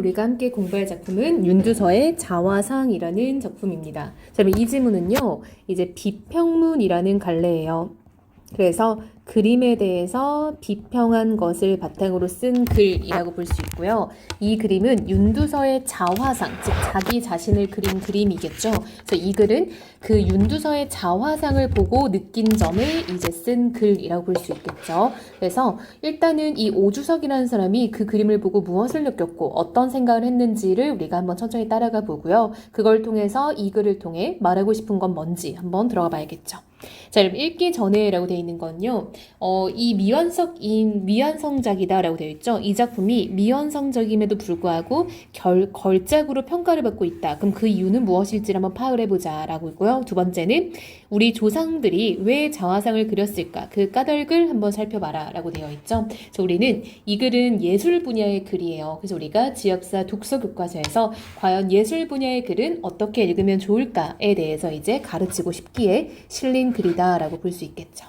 우리가 함께 공부할 작품은 윤두서의 자화상이라는 작품입니다. 자, 그럼 이 지문은요, 이제 비평문이라는 갈래예요. 그래서 그림에 대해서 비평한 것을 바탕으로 쓴 글이라고 볼 수 있고요. 이 그림은 윤두서의 자화상, 즉 자기 자신을 그린 그림이겠죠. 그래서 이 글은 그 윤두서의 자화상을 보고 느낀 점을 이제 쓴 글이라고 볼 수 있겠죠. 그래서 일단은 이 오주석이라는 사람이 그 그림을 보고 무엇을 느꼈고 어떤 생각을 했는지를 우리가 한번 천천히 따라가 보고요. 그걸 통해서 이 글을 통해 말하고 싶은 건 뭔지 한번 들어가 봐야겠죠. 자, 그럼 읽기 전에라고 되어 있는 건요. 이 미완성작이다라고 되어 있죠. 이 작품이 미완성작임에도 불구하고 걸작으로 평가를 받고 있다. 그럼 그 이유는 무엇일지를 한번 파악을 해보자라고 있고요. 두 번째는 우리 조상들이 왜 자화상을 그렸을까? 그 까닭을 한번 살펴봐라라고 되어 있죠. 그래서 우리는 이 글은 예술 분야의 글이에요. 그래서 우리가 지역사 독서 교과서에서 과연 예술 분야의 글은 어떻게 읽으면 좋을까에 대해서 이제 가르치고 싶기에 실린 글이다라고 볼 수 있겠죠.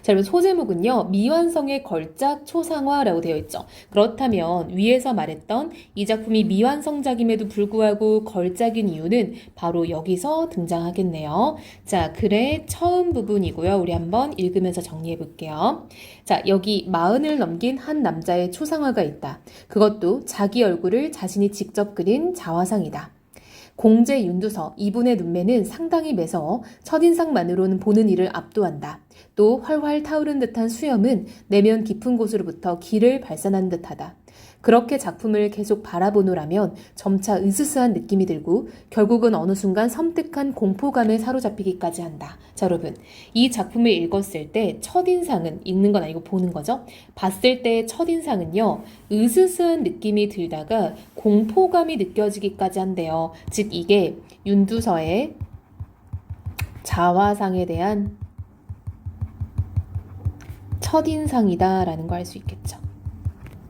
자, 그럼 소제목은요, 미완성의 걸작 초상화라고 되어 있죠. 그렇다면 위에서 말했던 이 작품이 미완성작임에도 불구하고 걸작인 이유는 바로 여기서 등장하겠네요. 자, 글의 처음 부분이고요. 우리 한번 읽으면서 정리해 볼게요. 자, 여기 40을 넘긴 한 남자의 초상화가 있다. 그것도 자기 얼굴을 자신이 직접 그린 자화상이다. 공제 윤두서, 이분의 눈매는 상당히 매서워 첫인상만으로는 보는 이를 압도한다. 또 활활 타오른 듯한 수염은 내면 깊은 곳으로부터 기를 발산하는 듯하다. 그렇게 작품을 계속 바라보노라면 점차 으스스한 느낌이 들고 결국은 어느 순간 섬뜩한 공포감에 사로잡히기까지 한다. 자, 여러분, 이 작품을 읽었을 때 첫인상은, 읽는 건 아니고 보는 거죠. 봤을 때 첫인상은요, 으스스한 느낌이 들다가 공포감이 느껴지기까지 한대요. 즉 이게 윤두서의 자화상에 대한 첫인상이다라는 거 알 수 있겠죠.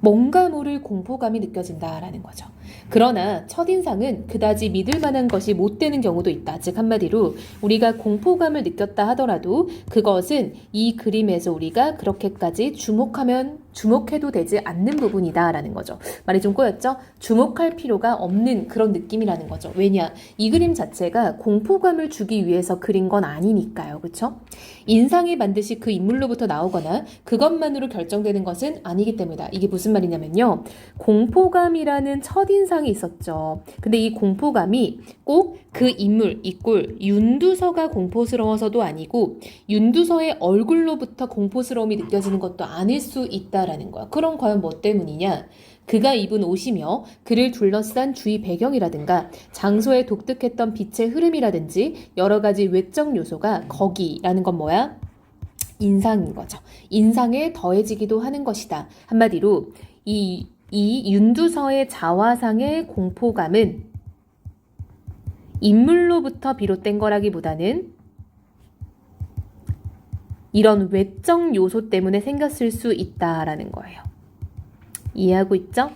뭔가 모를 공포감이 느껴진다라는 거죠. 그러나 첫인상은 그다지 믿을 만한 것이 못 되는 경우도 있다. 즉 한마디로 우리가 공포감을 느꼈다 하더라도 그것은 이 그림에서 우리가 그렇게까지 주목해도 되지 않는 부분이다라는 거죠. 말이 좀 꼬였죠? 주목할 필요가 없는 그런 느낌이라는 거죠. 왜냐? 이 그림 자체가 공포감을 주기 위해서 그린 건 아니니까요. 그렇죠? 인상이 반드시 그 인물로부터 나오거나 그것만으로 결정되는 것은 아니기 때문이다. 이게 무슨 말이냐면요. 공포감이라는 첫인상이 있었죠. 근데 이 공포감이 꼭 그 인물, 이꼴 윤두서가 공포스러워서도 아니고 윤두서의 얼굴로부터 공포스러움이 느껴지는 것도 아닐 수 있다라는 거야. 그럼 과연 뭐 때문이냐? 그가 입은 옷이며 그를 둘러싼 주위 배경이라든가 장소에 독특했던 빛의 흐름이라든지 여러 가지 외적 요소가 거기라는 건 뭐야? 인상인 거죠. 인상에 더해지기도 하는 것이다. 한마디로 이 윤두서의 자화상의 공포감은 인물로부터 비롯된 거라기보다는 이런 외적 요소 때문에 생겼을 수 있다라는 거예요. 이해하고 있죠?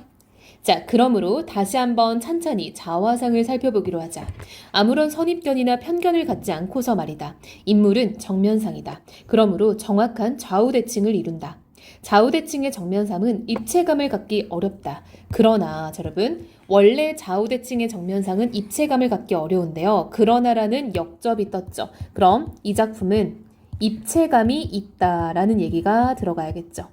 자, 그러므로 다시 한번 찬찬히 자화상을 살펴보기로 하자. 아무런 선입견이나 편견을 갖지 않고서 말이다. 인물은 정면상이다. 그러므로 정확한 좌우대칭을 이룬다. 좌우대칭의 정면상은 입체감을 갖기 어렵다. 그러나 여러분, 원래 좌우대칭의 정면상은 입체감을 갖기 어려운데요. 그러나라는 역접이 떴죠. 그럼 이 작품은 입체감이 있다라는 얘기가 들어가야겠죠.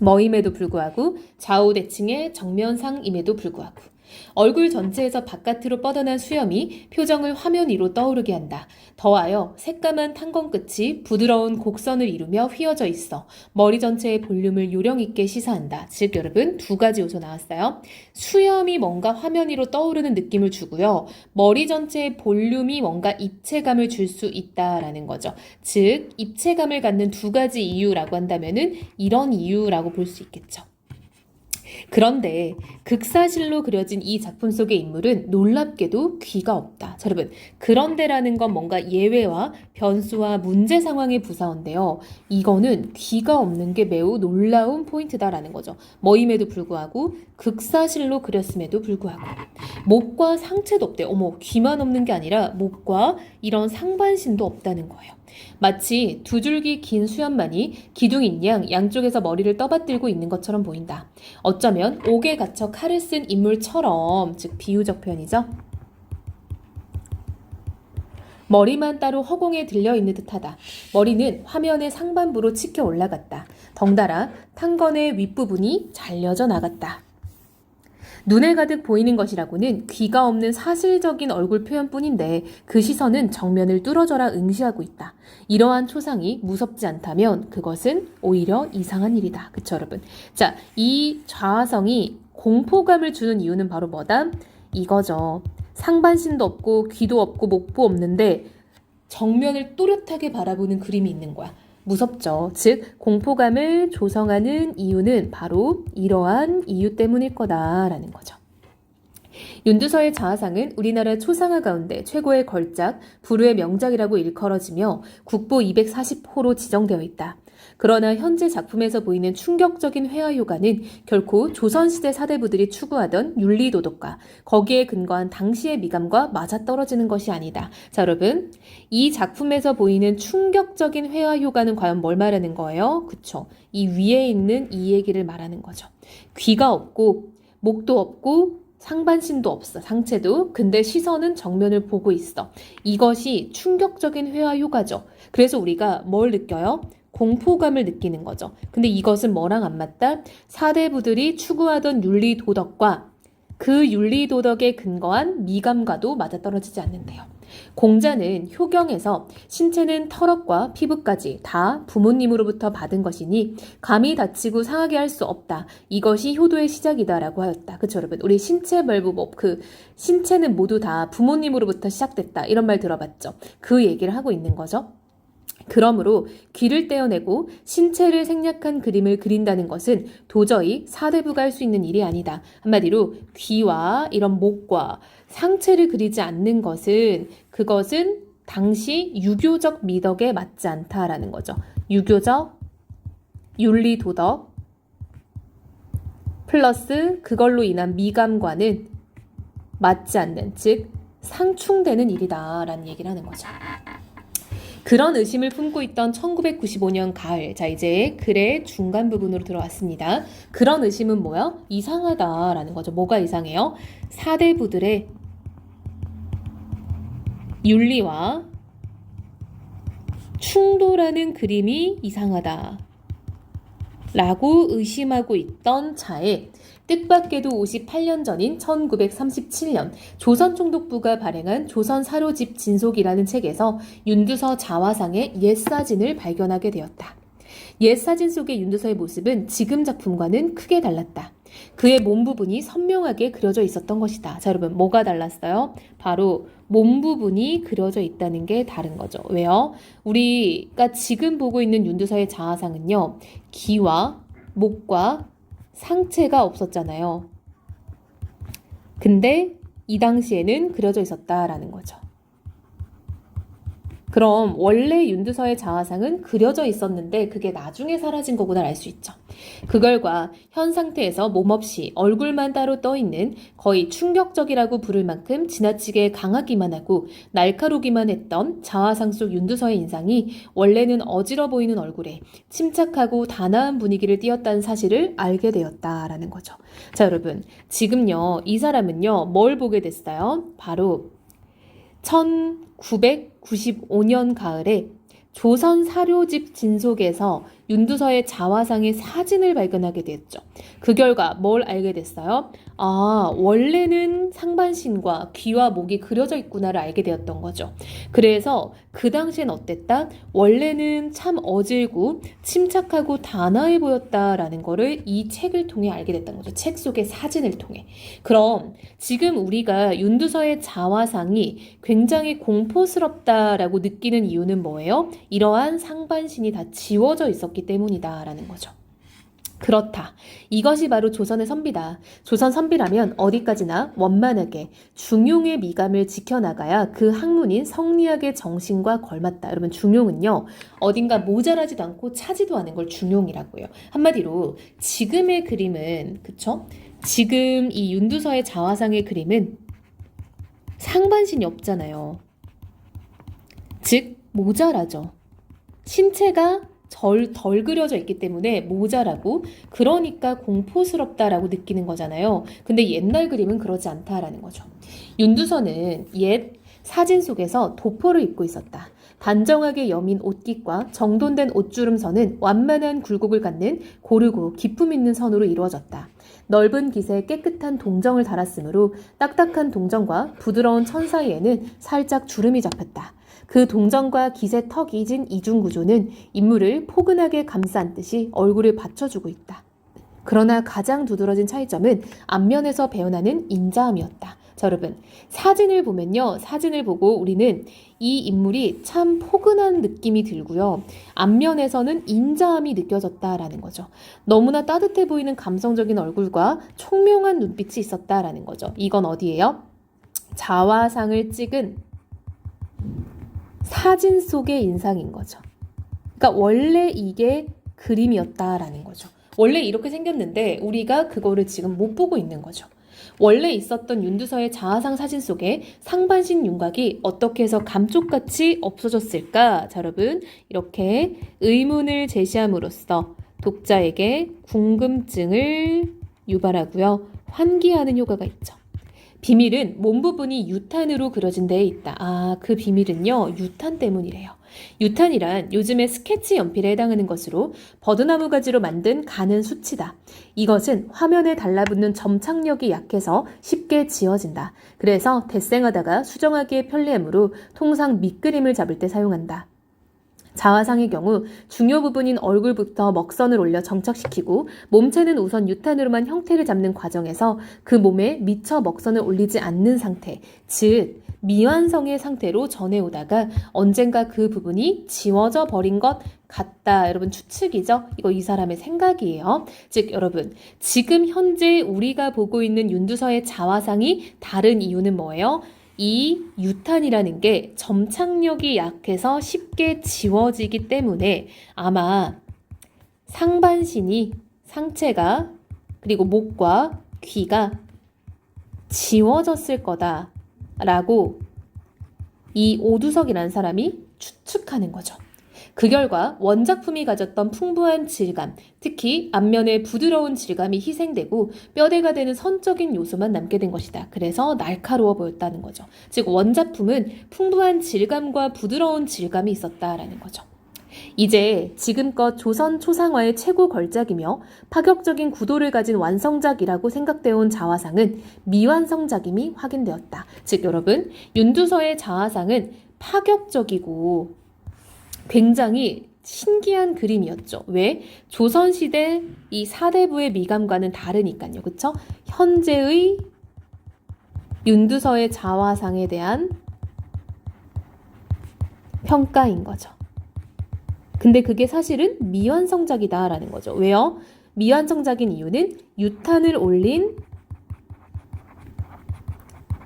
뭐임에도 불구하고 좌우대칭의 정면상임에도 불구하고 얼굴 전체에서 바깥으로 뻗어난 수염이 표정을 화면 위로 떠오르게 한다. 더하여 새까만 탄건 끝이 부드러운 곡선을 이루며 휘어져 있어 머리 전체의 볼륨을 요령 있게 시사한다. 즉 여러분 두 가지 요소 나왔어요. 수염이 뭔가 화면 위로 떠오르는 느낌을 주고요. 머리 전체의 볼륨이 뭔가 입체감을 줄 수 있다라는 거죠. 즉 입체감을 갖는 두 가지 이유라고 한다면은 이런 이유라고 볼 수 있겠죠. 그런데 극사실로 그려진 이 작품 속의 인물은 놀랍게도 귀가 없다. 자, 여러분, 그런데라는 건 뭔가 예외와 변수와 문제 상황의 부사어인데요. 이거는 귀가 없는 게 매우 놀라운 포인트다라는 거죠. 뭐임에도 불구하고 극사실로 그렸음에도 불구하고 목과 상체도 없대. 어머, 귀만 없는 게 아니라 목과 이런 상반신도 없다는 거예요. 마치 두 줄기 긴 수염만이 기둥인 양 양쪽에서 머리를 떠받들고 있는 것처럼 보인다. 어쩌면 옥에 갇혀 칼을 쓴 인물처럼, 즉 비유적 표현이죠. 머리만 따로 허공에 들려 있는 듯하다. 머리는 화면의 상반부로 치켜 올라갔다. 덩달아 탄건의 윗부분이 잘려져 나갔다. 눈에 가득 보이는 것이라고는 귀가 없는 사실적인 얼굴 표현뿐인데 그 시선은 정면을 뚫어져라 응시하고 있다. 이러한 초상이 무섭지 않다면 그것은 오히려 이상한 일이다. 그쵸, 여러분? 자, 이 좌화성이 공포감을 주는 이유는 바로 뭐다? 이거죠. 상반신도 없고 귀도 없고 목도 없는데 정면을 또렷하게 바라보는 그림이 있는 거야. 무섭죠. 즉 공포감을 조성하는 이유는 바로 이러한 이유 때문일 거다라는 거죠. 윤두서의 자화상은 우리나라 초상화 가운데 최고의 걸작, 불후의 명작이라고 일컬어지며 국보 240호로 지정되어 있다. 그러나 현재 작품에서 보이는 충격적인 회화 효과는 결코 조선시대 사대부들이 추구하던 윤리도덕과 거기에 근거한 당시의 미감과 맞아떨어지는 것이 아니다. 자, 여러분, 이 작품에서 보이는 충격적인 회화 효과는 과연 뭘 말하는 거예요? 그쵸? 이 위에 있는 이 얘기를 말하는 거죠. 귀가 없고 목도 없고 상반신도 없어, 상체도. 근데 시선은 정면을 보고 있어. 이것이 충격적인 회화 효과죠. 그래서 우리가 뭘 느껴요? 공포감을 느끼는 거죠. 근데 이것은 뭐랑 안 맞다? 사대부들이 추구하던 윤리도덕과 그 윤리도덕에 근거한 미감과도 맞아떨어지지 않는데요. 공자는 효경에서 신체는 털옷과 피부까지 다 부모님으로부터 받은 것이니 감히 다치고 상하게 할 수 없다. 이것이 효도의 시작이다라고 하였다. 그쵸, 여러분? 우리 신체멸부법, 신체는 모두 다 부모님으로부터 시작됐다. 이런 말 들어봤죠? 그 얘기를 하고 있는 거죠. 그러므로 귀를 떼어내고 신체를 생략한 그림을 그린다는 것은 도저히 사대부가 할 수 있는 일이 아니다. 한마디로 귀와 이런 목과 상체를 그리지 않는 것은 그것은 당시 유교적 미덕에 맞지 않다라는 거죠. 유교적 윤리도덕 플러스 그걸로 인한 미감과는 맞지 않는, 즉 상충되는 일이다라는 얘기를 하는 거죠. 그런 의심을 품고 있던 1995년 가을, 자 이제 글의 중간 부분으로 들어왔습니다. 그런 의심은 뭐야? 이상하다라는 거죠. 뭐가 이상해요? 사대부들의 윤리와 충돌하는 그림이 이상하다 라고 의심하고 있던 차에 뜻밖에도 58년 전인 1937년 조선총독부가 발행한 조선사료집 진속이라는 책에서 윤두서 자화상의 옛사진을 발견하게 되었다. 옛사진 속의 윤두서의 모습은 지금 작품과는 크게 달랐다. 그의 몸 부분이 선명하게 그려져 있었던 것이다. 자, 여러분, 뭐가 달랐어요? 바로 몸 부분이 그려져 있다는 게 다른 거죠. 왜요? 우리가 지금 보고 있는 윤두서의 자화상은요, 귀와 목과 상체가 없었잖아요. 근데 이 당시에는 그려져 있었다라는 거죠. 그럼 원래 윤두서의 자화상은 그려져 있었는데 그게 나중에 사라진 거구나 알 수 있죠. 그 결과 현 상태에서 몸 없이 얼굴만 따로 떠있는 거의 충격적이라고 부를 만큼 지나치게 강하기만 하고 날카로기만 했던 자화상 속 윤두서의 인상이 원래는 어지러 보이는 얼굴에 침착하고 단아한 분위기를 띄었다는 사실을 알게 되었다라는 거죠. 자, 여러분, 지금요 이 사람은요 뭘 보게 됐어요? 바로 1995년 가을에 조선 사료집 진속에서 윤두서의 자화상의 사진을 발견하게 됐죠. 그 결과 뭘 알게 됐어요? 아, 원래는 상반신과 귀와 목이 그려져 있구나를 알게 되었던 거죠. 그래서 그 당시엔 어땠다? 원래는 참 어질고 침착하고 단아해 보였다라는 거를 이 책을 통해 알게 됐던 거죠. 책 속의 사진을 통해. 그럼 지금 우리가 윤두서의 자화상이 굉장히 공포스럽다라고 느끼는 이유는 뭐예요? 이러한 상반신이 다 지워져 있었기 때문이다라는 거죠. 그렇다. 이것이 바로 조선의 선비다. 조선 선비라면 어디까지나 원만하게 중용의 미감을 지켜나가야 그 학문인 성리학의 정신과 걸맞다. 여러분, 중용은요, 어딘가 모자라지도 않고 차지도 않은 걸 중용이라고 해요. 한마디로 지금의 그림은, 그쵸? 지금 이 윤두서의 자화상의 그림은 상반신이 없잖아요. 즉 모자라죠. 신체가 덜 그려져 있기 때문에 모자라고, 그러니까 공포스럽다라고 느끼는 거잖아요. 근데 옛날 그림은 그러지 않다라는 거죠. 윤두서는 옛 사진 속에서 도포를 입고 있었다. 단정하게 여민 옷깃과 정돈된 옷주름선은 완만한 굴곡을 갖는 고르고 기품 있는 선으로 이루어졌다. 넓은 깃에 깨끗한 동정을 달았으므로 딱딱한 동정과 부드러운 천 사이에는 살짝 주름이 잡혔다. 그 동정과 깃의 턱이 진 이중구조는 인물을 포근하게 감싼 듯이 얼굴을 받쳐주고 있다. 그러나 가장 두드러진 차이점은 앞면에서 배어나는 인자함이었다. 자, 여러분, 사진을 보면요, 사진을 보고 우리는 이 인물이 참 포근한 느낌이 들고요, 앞면에서는 인자함이 느껴졌다라는 거죠. 너무나 따뜻해 보이는 감성적인 얼굴과 총명한 눈빛이 있었다라는 거죠. 이건 어디예요? 자화상을 찍은 사진 속의 인상인 거죠. 그러니까 원래 이게 그림이었다라는 거죠. 원래 이렇게 생겼는데 우리가 그거를 지금 못 보고 있는 거죠. 원래 있었던 윤두서의 자화상 사진 속에 상반신 윤곽이 어떻게 해서 감쪽같이 없어졌을까? 자, 여러분, 이렇게 의문을 제시함으로써 독자에게 궁금증을 유발하고요, 환기하는 효과가 있죠. 비밀은 몸 부분이 유탄으로 그려진 데에 있다. 아, 그 비밀은요, 유탄 때문이래요. 유탄이란 요즘의 스케치 연필에 해당하는 것으로 버드나무 가지로 만든 가는 수치다. 이것은 화면에 달라붙는 점착력이 약해서 쉽게 지워진다. 그래서 대생하다가 수정하기에 편리하므로 통상 밑그림을 잡을 때 사용한다. 자화상의 경우 중요 부분인 얼굴부터 먹선을 올려 정착시키고 몸체는 우선 유탄으로만 형태를 잡는 과정에서 그 몸에 미처 먹선을 올리지 않는 상태, 즉 미완성의 상태로 전해오다가 언젠가 그 부분이 지워져 버린 것 같다. 여러분, 추측이죠? 이거 이 사람의 생각이에요. 즉 여러분, 지금 현재 우리가 보고 있는 윤두서의 자화상이 다른 이유는 뭐예요? 이 유탄이라는 게 점착력이 약해서 쉽게 지워지기 때문에 아마 상반신이, 상체가, 그리고 목과 귀가 지워졌을 거다라고 이 오두석이라는 사람이 추측하는 거죠. 그 결과 원작품이 가졌던 풍부한 질감, 특히 앞면의 부드러운 질감이 희생되고 뼈대가 되는 선적인 요소만 남게 된 것이다. 그래서 날카로워 보였다는 거죠. 즉 원작품은 풍부한 질감과 부드러운 질감이 있었다라는 거죠. 이제 지금껏 조선 초상화의 최고 걸작이며 파격적인 구도를 가진 완성작이라고 생각되어 온 자화상은 미완성작임이 확인되었다. 즉 여러분, 윤두서의 자화상은 파격적이고 굉장히 신기한 그림이었죠. 왜? 조선시대 이 사대부의 미감과는 다르니까요. 그쵸? 현재의 윤두서의 자화상에 대한 평가인 거죠. 근데 그게 사실은 미완성작이다라는 거죠. 왜요? 미완성작인 이유는 유탄을 올린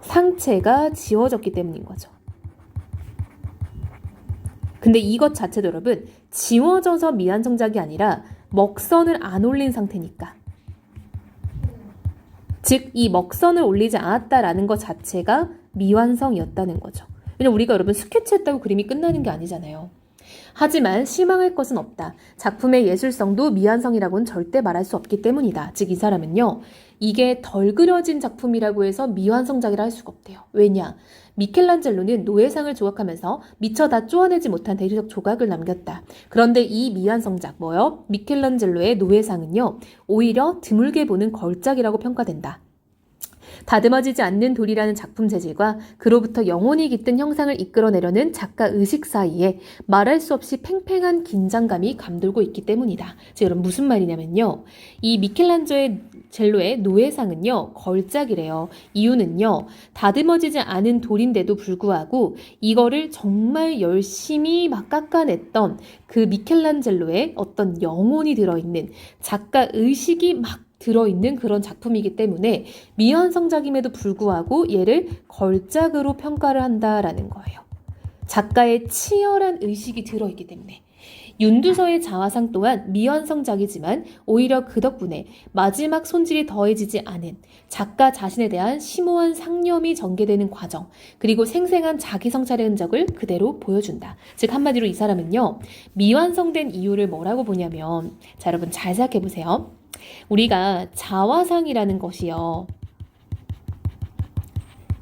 상체가 지워졌기 때문인 거죠. 근데 이것 자체도 여러분, 지워져서 미완성작이 아니라 먹선을 안 올린 상태니까. 즉, 이 먹선을 올리지 않았다라는 것 자체가 미완성이었다는 거죠. 왜냐면 우리가 여러분 스케치했다고 그림이 끝나는 게 아니잖아요. 하지만 실망할 것은 없다. 작품의 예술성도 미완성이라고는 절대 말할 수 없기 때문이다. 즉 이 사람은요, 이게 덜 그려진 작품이라고 해서 미완성작이라 할 수가 없대요. 왜냐? 미켈란젤로는 노예상을 조각하면서 미처 다 쪼아내지 못한 대리석 조각을 남겼다. 그런데 이 미완성작, 뭐요? 미켈란젤로의 노예상은요, 오히려 드물게 보는 걸작이라고 평가된다. 다듬어지지 않는 돌이라는 작품 재질과 그로부터 영혼이 깃든 형상을 이끌어내려는 작가 의식 사이에 말할 수 없이 팽팽한 긴장감이 감돌고 있기 때문이다. 자, 여러분 무슨 말이냐면요, 이 미켈란젤로의 노예상은요 걸작이래요. 이유는요, 다듬어지지 않은 돌인데도 불구하고 이거를 정말 열심히 막 깎아냈던 그 미켈란젤로의 어떤 영혼이 들어있는 작가 의식이 막 들어있는 그런 작품이기 때문에 미완성작임에도 불구하고 얘를 걸작으로 평가를 한다라는 거예요. 작가의 치열한 의식이 들어있기 때문에. 윤두서의 자화상 또한 미완성작이지만 오히려 그 덕분에 마지막 손질이 더해지지 않은 작가 자신에 대한 심오한 상념이 전개되는 과정, 그리고 생생한 자기 성찰의 흔적을 그대로 보여준다. 즉 한마디로 이 사람은요, 미완성된 이유를 뭐라고 보냐면, 자 여러분 잘 생각해 보세요. 우리가 자화상이라는 것이요,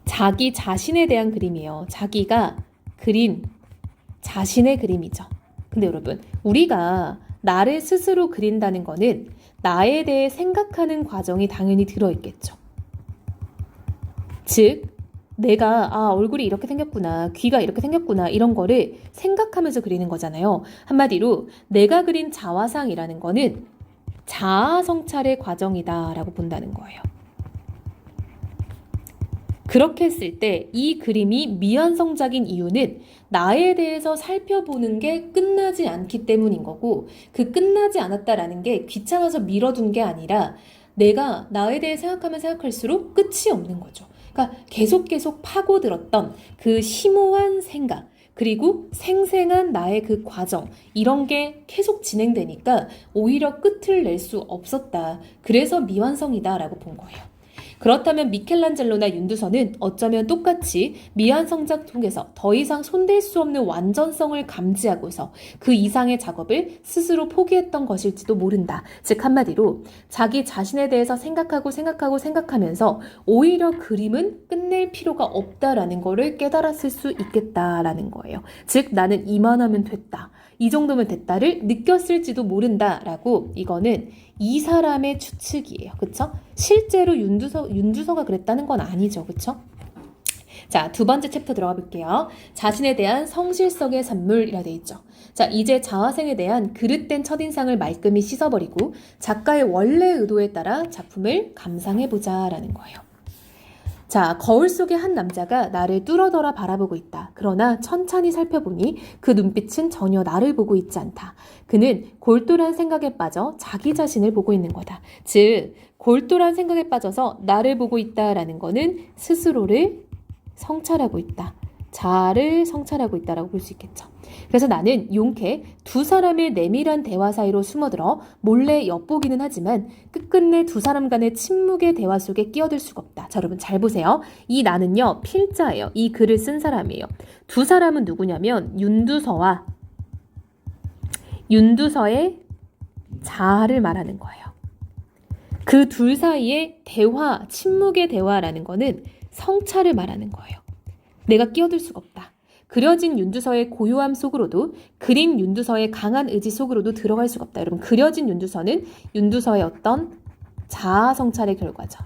자기 자신에 대한 그림이에요. 자기가 그린 자신의 그림이죠. 근데 여러분, 우리가 나를 스스로 그린다는 거는 나에 대해 생각하는 과정이 당연히 들어있겠죠. 즉, 내가 얼굴이 이렇게 생겼구나, 귀가 이렇게 생겼구나, 이런 거를 생각하면서 그리는 거잖아요. 한마디로 내가 그린 자화상이라는 거는 자아 성찰의 과정이다라고 본다는 거예요. 그렇게 했을 때 이 그림이 미완성작인 이유는 나에 대해서 살펴보는 게 끝나지 않기 때문인 거고, 그 끝나지 않았다라는 게 귀찮아서 미뤄둔 게 아니라 내가 나에 대해 생각하면 생각할수록 끝이 없는 거죠. 그러니까 계속 파고들었던 그 심오한 생각, 그리고 생생한 나의 그 과정, 이런 게 계속 진행되니까 오히려 끝을 낼 수 없었다. 그래서 미완성이다라고 본 거예요. 그렇다면 미켈란젤로나 윤두서는 어쩌면 똑같이 미완성작 통해서 더 이상 손댈 수 없는 완전성을 감지하고서 그 이상의 작업을 스스로 포기했던 것일지도 모른다. 즉 한마디로 자기 자신에 대해서 생각하면서 오히려 그림은 끝낼 필요가 없다라는 거를 깨달았을 수 있겠다라는 거예요. 즉 나는 이만하면 됐다, 이 정도면 됐다를 느꼈을지도 모른다라고, 이거는 이 사람의 추측이에요. 그쵸? 실제로 윤두서가 그랬다는 건 아니죠. 그쵸? 자, 두 번째 챕터 들어가 볼게요. 자신에 대한 성실성의 산물이라 돼 있죠. 자, 이제 자화상에 대한 그릇된 첫인상을 말끔히 씻어버리고 작가의 원래 의도에 따라 작품을 감상해보자 라는 거예요. 자, 거울 속의 한 남자가 나를 뚫어더라 바라보고 있다. 그러나 천천히 살펴보니 그 눈빛은 전혀 나를 보고 있지 않다. 그는 골똘한 생각에 빠져 자기 자신을 보고 있는 거다. 즉, 골똘한 생각에 빠져서 나를 보고 있다라는 거는 스스로를 성찰하고 있다. 자아를 성찰하고 있다라고 볼 수 있겠죠. 그래서 나는 용케 두 사람의 내밀한 대화 사이로 숨어들어 몰래 엿보기는 하지만 끝끝내 두 사람 간의 침묵의 대화 속에 끼어들 수가 없다. 자, 여러분 잘 보세요. 이 나는요, 필자예요. 이 글을 쓴 사람이에요. 두 사람은 누구냐면 윤두서와 윤두서의 자아를 말하는 거예요. 그 둘 사이의 대화, 침묵의 대화라는 거는 성찰을 말하는 거예요. 내가 끼어들 수가 없다. 그려진 윤두서의 고요함 속으로도, 그린 윤두서의 강한 의지 속으로도 들어갈 수가 없다. 여러분, 그려진 윤두서는 윤두서의 어떤 자아 성찰의 결과죠.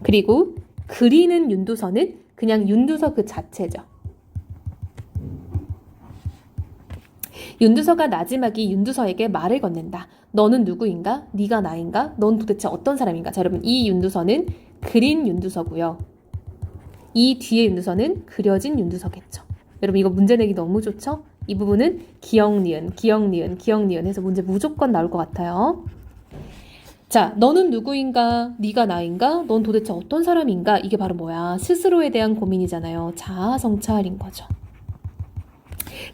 그리고 그리는 윤두서는 그냥 윤두서 그 자체죠. 윤두서가 나지막이 윤두서에게 말을 건넨다. 너는 누구인가? 네가 나인가? 넌 도대체 어떤 사람인가? 자, 여러분, 이 윤두서는 그린 윤두서고요. 이 뒤에 윤두서는 그려진 윤두서겠죠. 여러분, 이거 문제 내기 너무 좋죠? 이 부분은 기억, 니은 해서 문제 무조건 나올 것 같아요. 자, 너는 누구인가? 네가 나인가? 넌 도대체 어떤 사람인가? 이게 바로 뭐야? 스스로에 대한 고민이잖아요. 자아 성찰인 거죠.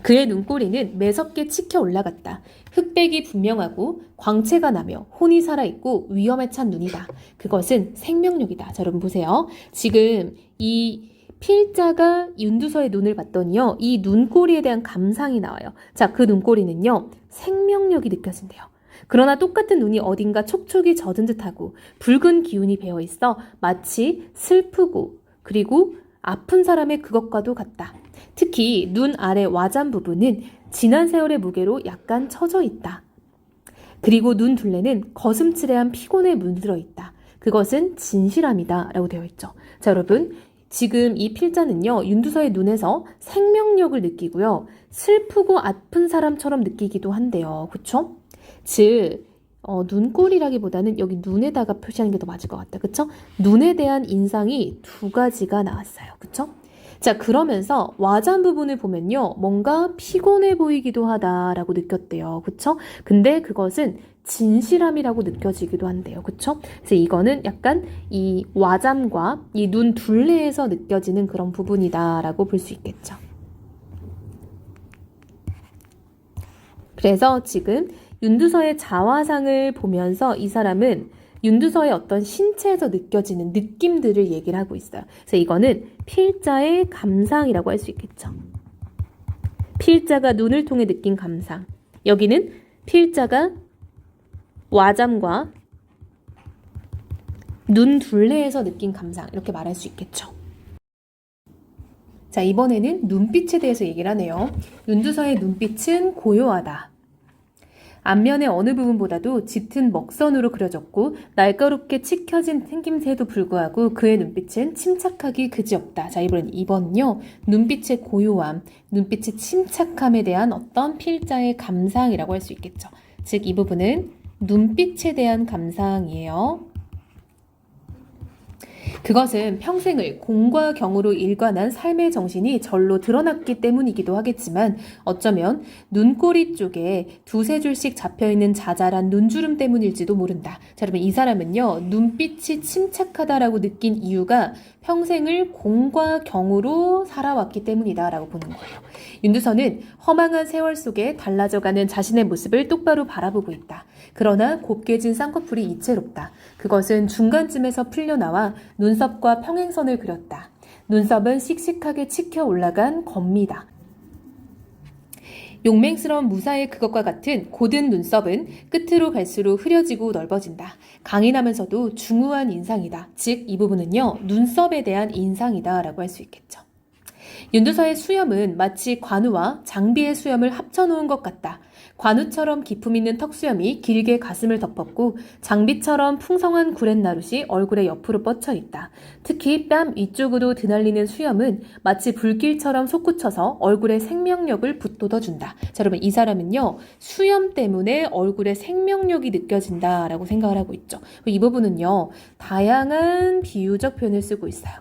그의 눈꼬리는 매섭게 치켜 올라갔다. 흑백이 분명하고 광채가 나며 혼이 살아있고 위험에 찬 눈이다. 그것은 생명력이다. 자, 여러분 보세요. 지금 이 필자가 윤두서의 눈을 봤더니요, 이 눈꼬리에 대한 감상이 나와요. 자, 그 눈꼬리는요, 생명력이 느껴진대요. 그러나 똑같은 눈이 어딘가 촉촉이 젖은 듯하고 붉은 기운이 배어있어 마치 슬프고 그리고 아픈 사람의 그것과도 같다. 특히 눈 아래 와잠 부분은 지난 세월의 무게로 약간 처져 있다. 그리고 눈 둘레는 거슴츠레한 피곤에 물들어 있다. 그것은 진실함이다 라고 되어 있죠. 자, 여러분, 지금 이 필자는요, 윤두서의 눈에서 생명력을 느끼고요, 슬프고 아픈 사람처럼 느끼기도 한대요. 그쵸? 즉 눈꼴이라기보다는 여기 눈에다가 표시하는 게 더 맞을 것 같다. 그쵸? 눈에 대한 인상이 두 가지가 나왔어요. 그쵸? 자, 그러면서 와잠 부분을 보면요, 뭔가 피곤해 보이기도 하다라고 느꼈대요. 그쵸? 근데 그것은 진실함이라고 느껴지기도 한대요. 그쵸? 그래서 이거는 약간 이 와잠과 이 눈 둘레에서 느껴지는 그런 부분이다라고 볼 수 있겠죠. 그래서 지금 윤두서의 자화상을 보면서 이 사람은 윤두서의 어떤 신체에서 느껴지는 느낌들을 얘기를 하고 있어요. 그래서 이거는 필자의 감상이라고 할 수 있겠죠. 필자가 눈을 통해 느낀 감상. 여기는 필자가 와잠과 눈 둘레에서 느낀 감상, 이렇게 말할 수 있겠죠. 자, 이번에는 눈빛에 대해서 얘기를 하네요. 윤두서의 눈빛은 고요하다. 앞면의 어느 부분보다도 짙은 먹선으로 그려졌고 날카롭게 치켜진 생김새에도 불구하고 그의 눈빛은 침착하기 그지없다. 자, 이번엔 2번은요. 눈빛의 고요함, 눈빛의 침착함에 대한 어떤 필자의 감상이라고 할 수 있겠죠. 즉, 이 부분은 눈빛에 대한 감상이에요. 그것은 평생을 공과 경으로 일관한 삶의 정신이 절로 드러났기 때문이기도 하겠지만 어쩌면 눈꼬리 쪽에 두세 줄씩 잡혀있는 자잘한 눈주름 때문일지도 모른다. 자, 여러분 이 사람은요. 눈빛이 침착하다라고 느낀 이유가 평생을 공과 경으로 살아왔기 때문이다 라고 보는 거예요. 윤두서는 허망한 세월 속에 달라져가는 자신의 모습을 똑바로 바라보고 있다. 그러나 곱게 진 쌍꺼풀이 이채롭다. 그것은 중간쯤에서 풀려나와 눈썹과 평행선을 그렸다. 눈썹은 씩씩하게 치켜 올라간 검미다. 용맹스러운 무사의 그것과 같은 고든 눈썹은 끝으로 갈수록 흐려지고 넓어진다. 강인하면서도 중후한 인상이다. 즉, 이 부분은요, 눈썹에 대한 인상이다 라고 할 수 있겠죠. 윤두서의 수염은 마치 관우와 장비의 수염을 합쳐놓은 것 같다. 관우처럼 기품 있는 턱수염이 길게 가슴을 덮었고 장비처럼 풍성한 구렛나룻이 얼굴의 옆으로 뻗쳐 있다. 특히 뺨 위쪽으로 드날리는 수염은 마치 불길처럼 솟구쳐서 얼굴에 생명력을 북돋워준다. 자, 여러분 이 사람은요. 수염 때문에 얼굴에 생명력이 느껴진다라고 생각을 하고 있죠. 이 부분은요. 다양한 비유적 표현을 쓰고 있어요.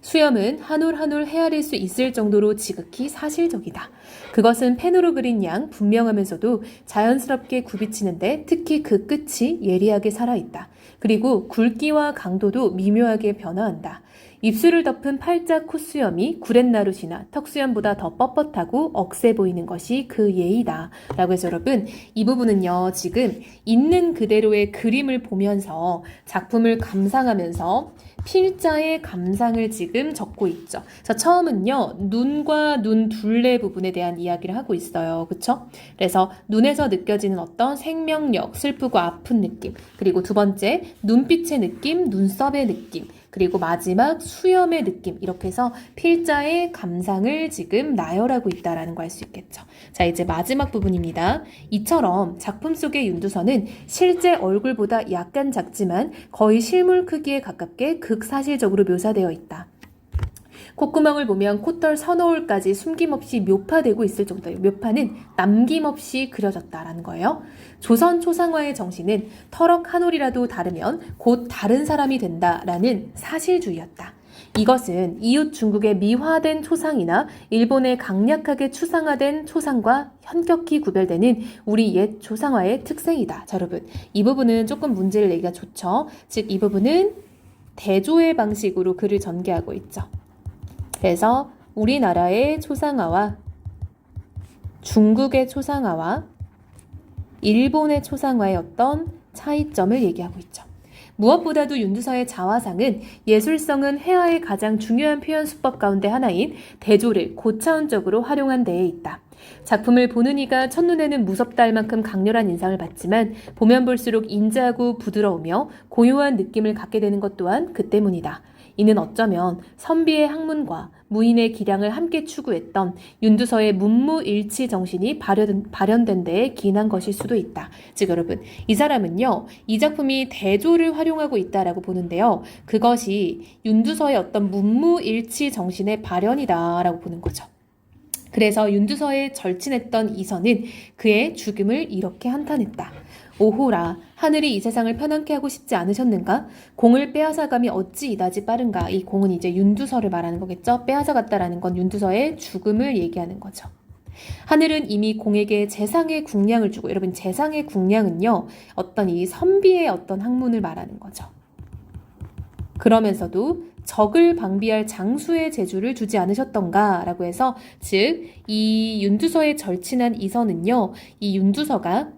수염은 한 올 한 올 헤아릴 수 있을 정도로 지극히 사실적이다. 그것은 펜으로 그린 양 분명하면서도 자연스럽게 굽이치는데 특히 그 끝이 예리하게 살아있다. 그리고 굵기와 강도도 미묘하게 변화한다. 입술을 덮은 팔자 콧수염이 구렛나룻이나 턱수염보다 더 뻣뻣하고 억세 보이는 것이 그 예의다. 라고 해서 여러분 이 부분은요. 지금 있는 그대로의 그림을 보면서 작품을 감상하면서 필자의 감상을 지금 적고 있죠. 자, 처음은요. 눈과 눈 둘레 부분에 대한 이야기를 하고 있어요. 그쵸? 그래서 눈에서 느껴지는 어떤 생명력, 슬프고 아픈 느낌, 그리고 두 번째 눈빛의 느낌, 눈썹의 느낌, 그리고 마지막 수염의 느낌, 이렇게 해서 필자의 감상을 지금 나열하고 있다라는 거 알 수 있겠죠. 자, 이제 마지막 부분입니다. 이처럼 작품 속의 윤두서는 실제 얼굴보다 약간 작지만 거의 실물 크기에 가깝게 극사실적으로 묘사되어 있다. 콧구멍을 보면 콧털 서너울까지 숨김없이 묘파되고 있을 정도예요. 묘파는 남김없이 그려졌다라는 거예요. 조선 초상화의 정신은 터럭 한 올이라도 다르면 곧 다른 사람이 된다라는 사실주의였다. 이것은 이웃 중국의 미화된 초상이나 일본의 강력하게 추상화된 초상과 현격히 구별되는 우리 옛 초상화의 특색이다. 자, 여러분 이 부분은 조금 문제를 내기가 좋죠. 즉 이 부분은 대조의 방식으로 글을 전개하고 있죠. 그래서 우리나라의 초상화와 중국의 초상화와 일본의 초상화의 어떤 차이점을 얘기하고 있죠. 무엇보다도 윤두서의 자화상은 예술성은 회화의 가장 중요한 표현 수법 가운데 하나인 대조를 고차원적으로 활용한 데에 있다. 작품을 보는 이가 첫눈에는 무섭다 할 만큼 강렬한 인상을 받지만 보면 볼수록 인자하고 부드러우며 고요한 느낌을 갖게 되는 것 또한 그 때문이다. 이는 어쩌면 선비의 학문과 무인의 기량을 함께 추구했던 윤두서의 문무일치 정신이 발현된 데에 기인한 것일 수도 있다. 즉 여러분 이 사람은요. 이 작품이 대조를 활용하고 있다라고 보는데요. 그것이 윤두서의 어떤 문무일치 정신의 발현이다라고 보는 거죠. 그래서 윤두서의 절친했던 이선은 그의 죽음을 이렇게 한탄했다. 오호라, 하늘이 이 세상을 편안케 하고 싶지 않으셨는가? 공을 빼앗아감이 어찌 이다지 빠른가? 이 공은 이제 윤두서를 말하는 거겠죠? 빼앗아갔다라는 건 윤두서의 죽음을 얘기하는 거죠. 하늘은 이미 공에게 재상의 궁량을 주고, 여러분 재상의 궁량은요, 어떤 이 선비의 어떤 학문을 말하는 거죠. 그러면서도 적을 방비할 장수의 재주를 주지 않으셨던가라고 해서 즉 이 윤두서의 절친한 이서는요. 이 윤두서가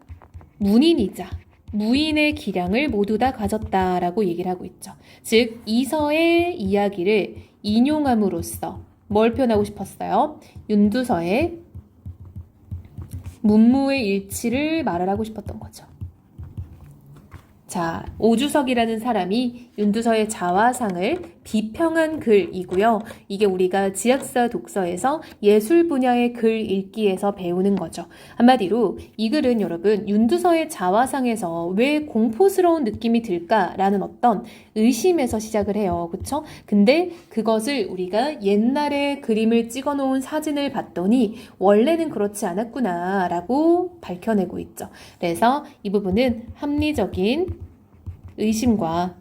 문인이자 무인의 기량을 모두 다 가졌다라고 얘기를 하고 있죠. 즉 이서의 이야기를 인용함으로써 뭘 표현하고 싶었어요? 윤두서의 문무의 일치를 말을 하고 싶었던 거죠. 자, 오주석이라는 사람이 윤두서의 자화상을 비평한 글이고요. 이게 우리가 지학사 독서에서 예술 분야의 글 읽기에서 배우는 거죠. 한마디로 이 글은 여러분 윤두서의 자화상에서 왜 공포스러운 느낌이 들까라는 어떤 의심에서 시작을 해요. 그쵸? 근데 그것을 우리가 옛날에 그림을 찍어놓은 사진을 봤더니 원래는 그렇지 않았구나 라고 밝혀내고 있죠. 그래서 이 부분은 합리적인 의심과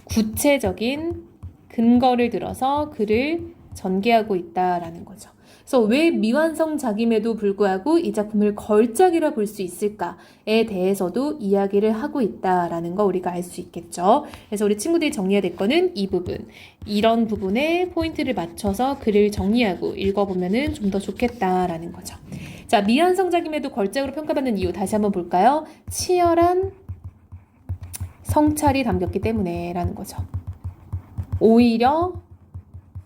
구체적인 근거를 들어서 글을 전개하고 있다라는 거죠. 그래서 왜 미완성작임에도 불구하고 이 작품을 걸작이라 볼 수 있을까에 대해서도 이야기를 하고 있다라는 거 우리가 알 수 있겠죠. 그래서 우리 친구들이 정리해야 될 거는 이 부분. 이런 부분에 포인트를 맞춰서 글을 정리하고 읽어보면 좀 더 좋겠다라는 거죠. 자, 미완성작임에도 걸작으로 평가받는 이유 다시 한번 볼까요? 치열한 성찰이 담겼기 때문에 라는 거죠. 오히려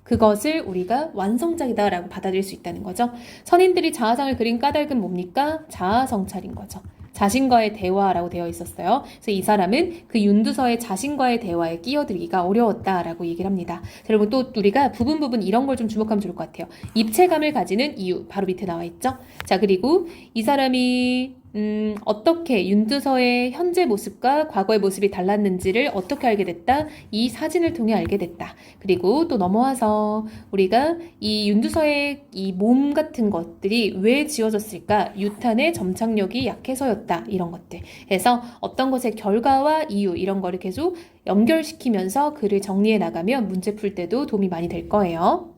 그것을 우리가 완성작이다라고 받아들일 수 있다는 거죠. 선인들이 자화상을 그린 까닭은 뭡니까? 자아성찰인 거죠. 자신과의 대화라고 되어 있었어요. 그래서 이 사람은 그 윤두서의 자신과의 대화에 끼어들기가 어려웠다라고 얘기를 합니다. 여러분 또 우리가 부분 이런 걸 좀 주목하면 좋을 것 같아요. 입체감을 가지는 이유 바로 밑에 나와 있죠. 자, 그리고 이 사람이 어떻게 윤두서의 현재 모습과 과거의 모습이 달랐는지를 어떻게 알게 됐다? 이 사진을 통해 알게 됐다. 그리고 또 넘어와서 우리가 이 윤두서의 이 몸 같은 것들이 왜 지어졌을까? 유탄의 점착력이 약해서였다. 이런 것들. 그래서 어떤 것의 결과와 이유 이런 거를 계속 연결시키면서 글을 정리해 나가면 문제 풀 때도 도움이 많이 될 거예요.